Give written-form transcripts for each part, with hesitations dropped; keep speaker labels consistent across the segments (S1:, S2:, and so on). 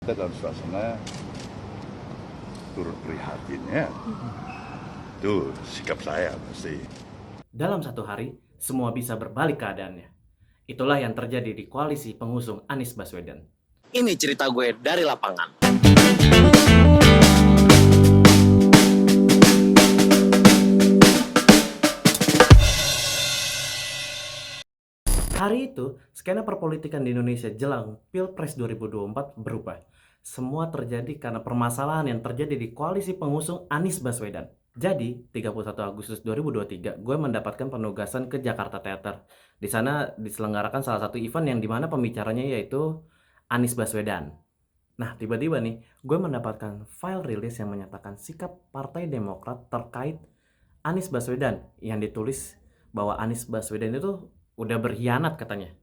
S1: Kita dalam suasana turut prihatin ya. Itu sikap saya pasti.
S2: Dalam satu hari, semua bisa berbalik keadaannya. Itulah yang terjadi di koalisi pengusung Anies Baswedan.
S3: Ini cerita gue dari lapangan.
S2: Hari itu, skena perpolitikan di Indonesia jelang Pilpres 2024 berubah. Semua terjadi karena permasalahan yang terjadi di koalisi pengusung Anies Baswedan. Jadi, 31 Agustus 2023, gue mendapatkan penugasan ke Jakarta Theater. Di sana diselenggarakan salah satu event yang dimana pembicaranya yaitu Anies Baswedan. Nah, tiba-tiba nih, gue mendapatkan file rilis yang menyatakan sikap Partai Demokrat terkait Anies Baswedan yang ditulis bahwa Anies Baswedan itu udah berkhianat katanya.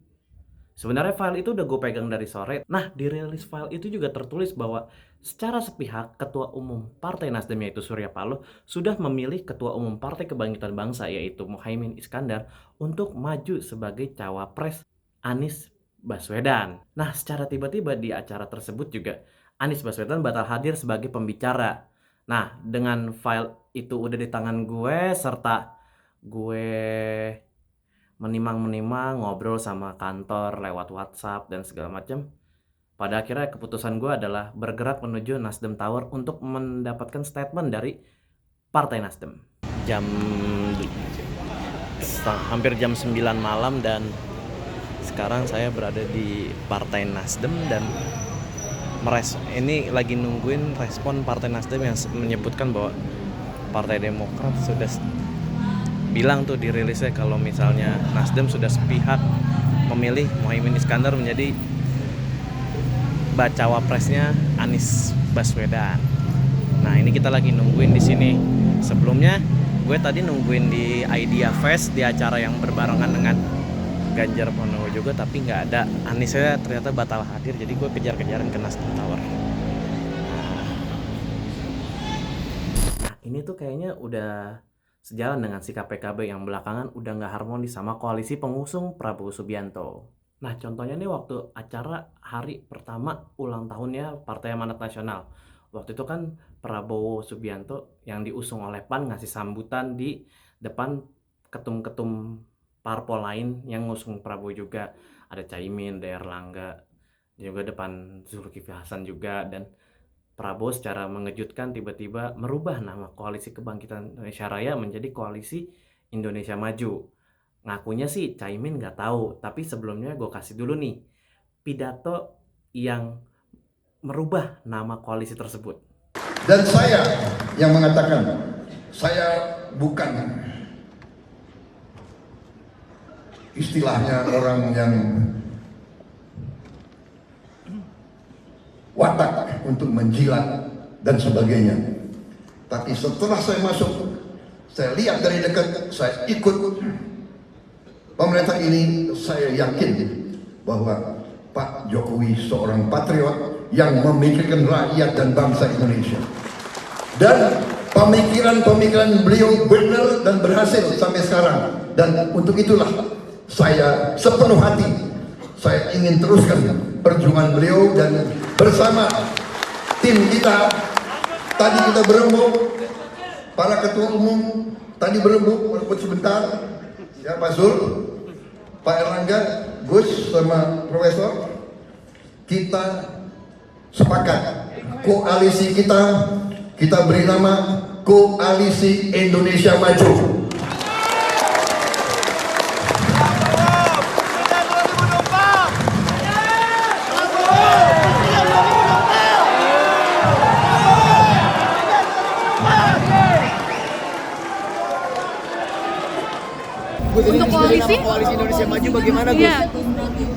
S2: Sebenarnya file itu udah gue pegang dari sore. Nah, di rilis file itu juga tertulis bahwa secara sepihak Ketua Umum Partai Nasdem yaitu Surya Paloh sudah memilih Ketua Umum Partai Kebangkitan Bangsa yaitu Muhaimin Iskandar untuk maju sebagai cawapres Anies Baswedan. Nah, secara tiba-tiba di acara tersebut juga Anies Baswedan batal hadir sebagai pembicara. Nah, dengan file itu udah di tangan gue serta gue menimang-menimang ngobrol sama kantor lewat WhatsApp dan segala macam. Pada akhirnya keputusan gue adalah bergerak menuju Nasdem Tower untuk mendapatkan statement dari Partai Nasdem. Hampir jam 9 malam dan sekarang saya berada di Partai Nasdem dan ini lagi nungguin respon Partai Nasdem yang menyebutkan bahwa Partai Demokrat sudah bilang tuh di rilisnya kalau misalnya Nasdem sudah sepihak memilih Muhaimin Iskandar menjadi bacawa presnya Anies Baswedan. Nah, ini kita lagi nungguin di sini. Sebelumnya gue tadi nungguin di Idea Fest di acara yang berbarengan dengan Ganjar Pranowo juga, tapi nggak ada. Aniesnya ternyata batal hadir, jadi gue kejar-kejaran ke Nasdem Tower. Nah, ini tuh kayaknya udah sejalan dengan sikap PKB yang belakangan udah nggak harmonis sama koalisi pengusung Prabowo Subianto. Nah, contohnya nih waktu acara hari pertama ulang tahunnya Partai Amanat Nasional. Waktu itu kan Prabowo Subianto yang diusung oleh PAN ngasih sambutan di depan ketum-ketum parpol lain yang ngusung Prabowo juga. Ada Caimin, ada Erlangga, juga depan Zulkifli Hasan juga, dan Prabowo secara mengejutkan tiba-tiba merubah nama Koalisi Kebangkitan Indonesia Raya menjadi Koalisi Indonesia Maju. Ngakunya sih Caimin nggak tahu, tapi sebelumnya gue kasih dulu nih pidato yang merubah nama koalisi tersebut.
S4: Dan saya yang mengatakan, saya bukan istilahnya orang yang watak untuk menjilat dan sebagainya. Tapi setelah saya masuk, saya lihat dari dekat, saya ikut pemerintah ini, saya yakin bahwa Pak Jokowi seorang patriot yang memikirkan rakyat dan bangsa Indonesia. Dan pemikiran-pemikiran beliau benar dan berhasil sampai sekarang. Dan untuk itulah saya sepenuh hati, saya ingin teruskan perjuangan beliau dan bersama tim kita. Tadi kita berembuk, para ketua umum tadi berembuk sebentar, ya Pak Zul, Pak Erlangga, Gus sama Profesor, kita sepakat koalisi kita beri nama Koalisi Indonesia Maju.
S5: Untuk koalisi
S6: Indonesia Maju bagaimana, Gus?
S5: Iya.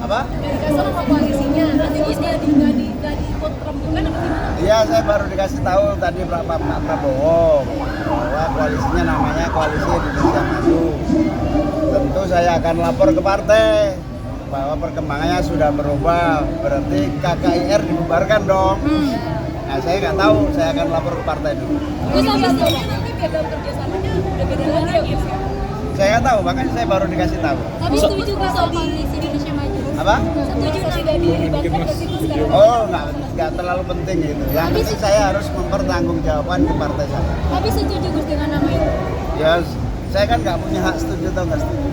S6: Apa?
S5: Dasar sama koalisinya, nanti Gus nggak diikut rembukan apa gimana?
S6: Iya, saya baru dikasih tahu tadi Pak Prabowo bahwa koalisinya namanya Koalisi Indonesia Maju. Tentu saya akan lapor ke partai bahwa perkembangannya sudah berubah, berarti KKIR dibubarkan dong. Nah, saya nggak tahu, saya akan lapor ke partai dulu.
S5: Gus abisnya nanti piagam kerjasamanya udah beda lagi ya Gus ya?
S6: Saya nggak tahu, makanya saya baru dikasih tahu.
S5: Tapi setuju Gus soal koalisi Indonesia Maju?
S6: Apa?
S5: Setuju nggak dilibatkan ke situ sekarang?
S6: Oh, nggak terlalu penting gitu. Yang penting saya harus mempertanggungjawabkan ke partai saya.
S5: Tapi setuju Gus dengan nama itu?
S6: Ya, saya kan nggak punya hak setuju atau nggak setuju.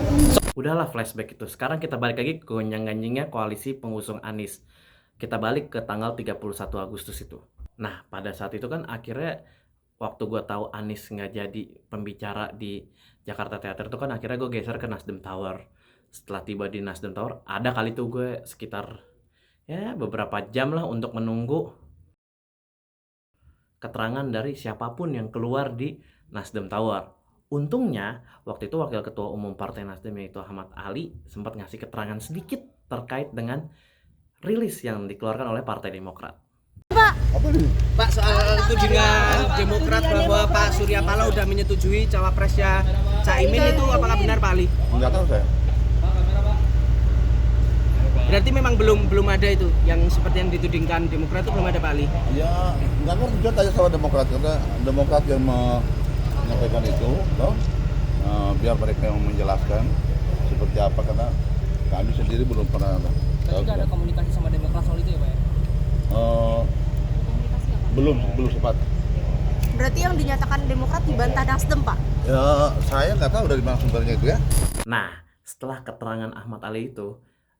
S2: Udahlah flashback itu. Sekarang kita balik lagi ke gonjang-ganjingnya koalisi pengusung Anies. Kita balik ke tanggal 31 Agustus itu. Nah, pada saat itu kan akhirnya waktu gue tahu Anies nggak jadi pembicara di Jakarta Theater itu kan akhirnya gue geser ke Nasdem Tower. Setelah tiba di Nasdem Tower, ada kali tuh gue sekitar ya beberapa jam lah untuk menunggu keterangan dari siapapun yang keluar di Nasdem Tower. Untungnya waktu itu Wakil Ketua Umum Partai Nasdem yaitu Ahmad Ali sempat ngasih keterangan sedikit terkait dengan rilis yang dikeluarkan oleh Partai Demokrat.
S7: Pak, soal tudingan Demokrat bahwa Pak Surya Paloh sudah menyetujui cawapresnya Caimin itu apakah benar Pak Ali?
S1: Enggak tahu saya.
S7: Berarti memang belum ada itu yang seperti yang ditudingkan Demokrat itu belum ada Pak Ali?
S1: Ya, enggak ngerti juga tanya sama Demokrat, karena Demokrat yang menyampaikan itu, toh, biar mereka yang menjelaskan seperti apa, karena kami sendiri belum pernah.
S7: Berarti nggak ada komunikasi sama Demokrat soal itu ya Pak?
S1: Belum sempat.
S5: Berarti yang dinyatakan Demokrat dibantah Nasdem, Pak?
S1: Ya, saya nggak tahu dari mana sumbernya itu ya.
S2: Nah, setelah keterangan Ahmad Ali itu,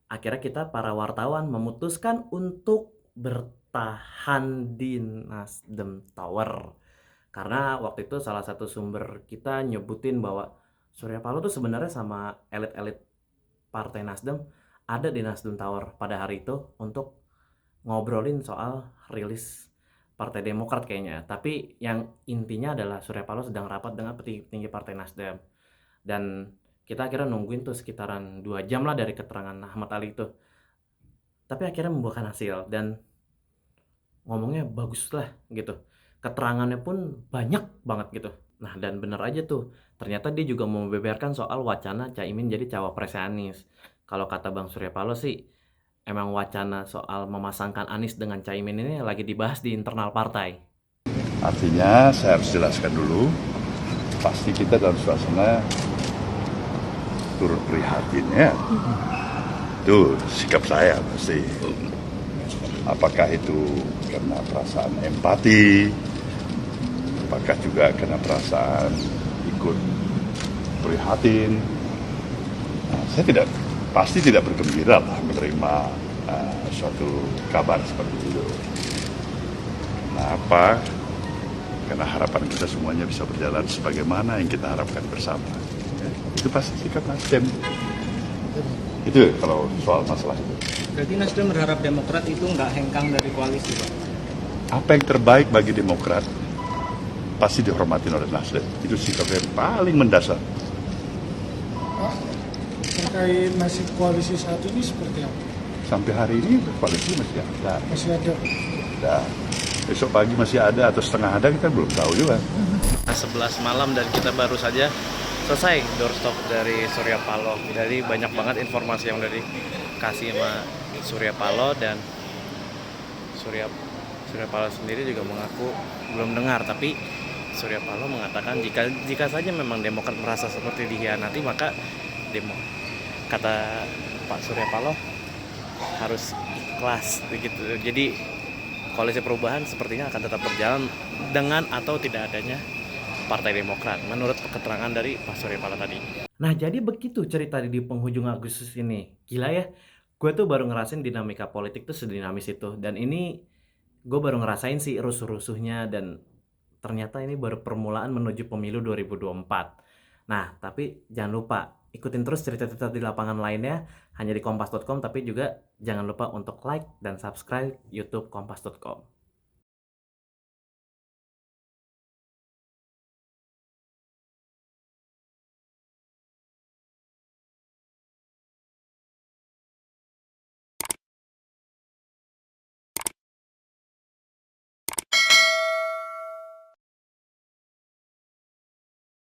S2: akhirnya kita para wartawan memutuskan untuk bertahan di Nasdem Tower. Karena waktu itu salah satu sumber kita nyebutin bahwa Surya Paloh tuh sebenarnya sama elit-elit Partai Nasdem ada di Nasdem Tower pada hari itu untuk ngobrolin soal rilis Partai Demokrat kayaknya. Tapi yang intinya adalah Surya Paloh sedang rapat dengan petinggi Partai Nasdem. Dan kita akhirnya nungguin tuh sekitaran 2 jam lah dari keterangan Ahmad Ali itu. Tapi akhirnya membuahkan hasil dan ngomongnya bagus lah gitu. Keterangannya pun banyak banget gitu. Nah, dan bener aja tuh. Ternyata dia juga mau membeberkan soal wacana Caimin jadi cawapres Anies. Kalau kata Bang Surya Paloh sih, emang wacana soal memasangkan Anies dengan Caimin ini lagi dibahas di internal partai.
S1: Artinya saya harus jelaskan dulu, pasti kita dalam suasana turut prihatin ya. Itu sikap saya pasti. Apakah itu karena perasaan empati, apakah juga karena perasaan ikut prihatin. Nah, saya pasti tidak bergembira lah menerima suatu kabar seperti itu. Kenapa? Karena harapan kita semuanya bisa berjalan sebagaimana yang kita harapkan bersama. Itu pasti sikap Nasdem. Itu kalau soal masalah itu.
S7: Berarti Nasdem berharap Demokrat itu nggak hengkang dari koalisi Pak?
S1: Apa yang terbaik bagi Demokrat pasti dihormati oleh Nasdem. Itu sikap yang paling mendasar.
S8: Terkait nasib koalisi saat ini seperti apa?
S1: Sampai hari ini koalisi masih ada.
S8: Masih ada?
S1: Ada. Besok pagi masih ada atau setengah ada, kita belum tahu juga.
S2: 11 malam dan kita baru saja selesai doorstop dari Surya Paloh. Jadi banyak banget informasi yang udah dikasih sama Surya Paloh dan Surya Paloh sendiri juga mengaku belum dengar, tapi Surya Paloh mengatakan jika saja memang Demokrat merasa seperti dikhianati, maka kata Pak Surya Paloh harus ikhlas begitu. Jadi koalisi perubahan sepertinya akan tetap berjalan dengan atau tidak adanya Partai Demokrat menurut keterangan dari Pak Surya Paloh tadi. Nah, jadi begitu cerita di penghujung Agustus ini. Gila ya, gue tuh baru ngerasain dinamika politik tuh sedinamis itu. Dan ini gue baru ngerasain sih rusuh-rusuhnya, dan ternyata ini baru permulaan menuju pemilu 2024. Nah, tapi jangan lupa ikutin terus cerita-cerita di lapangan lainnya hanya di kompas.com, tapi juga jangan lupa untuk like dan subscribe YouTube kompas.com.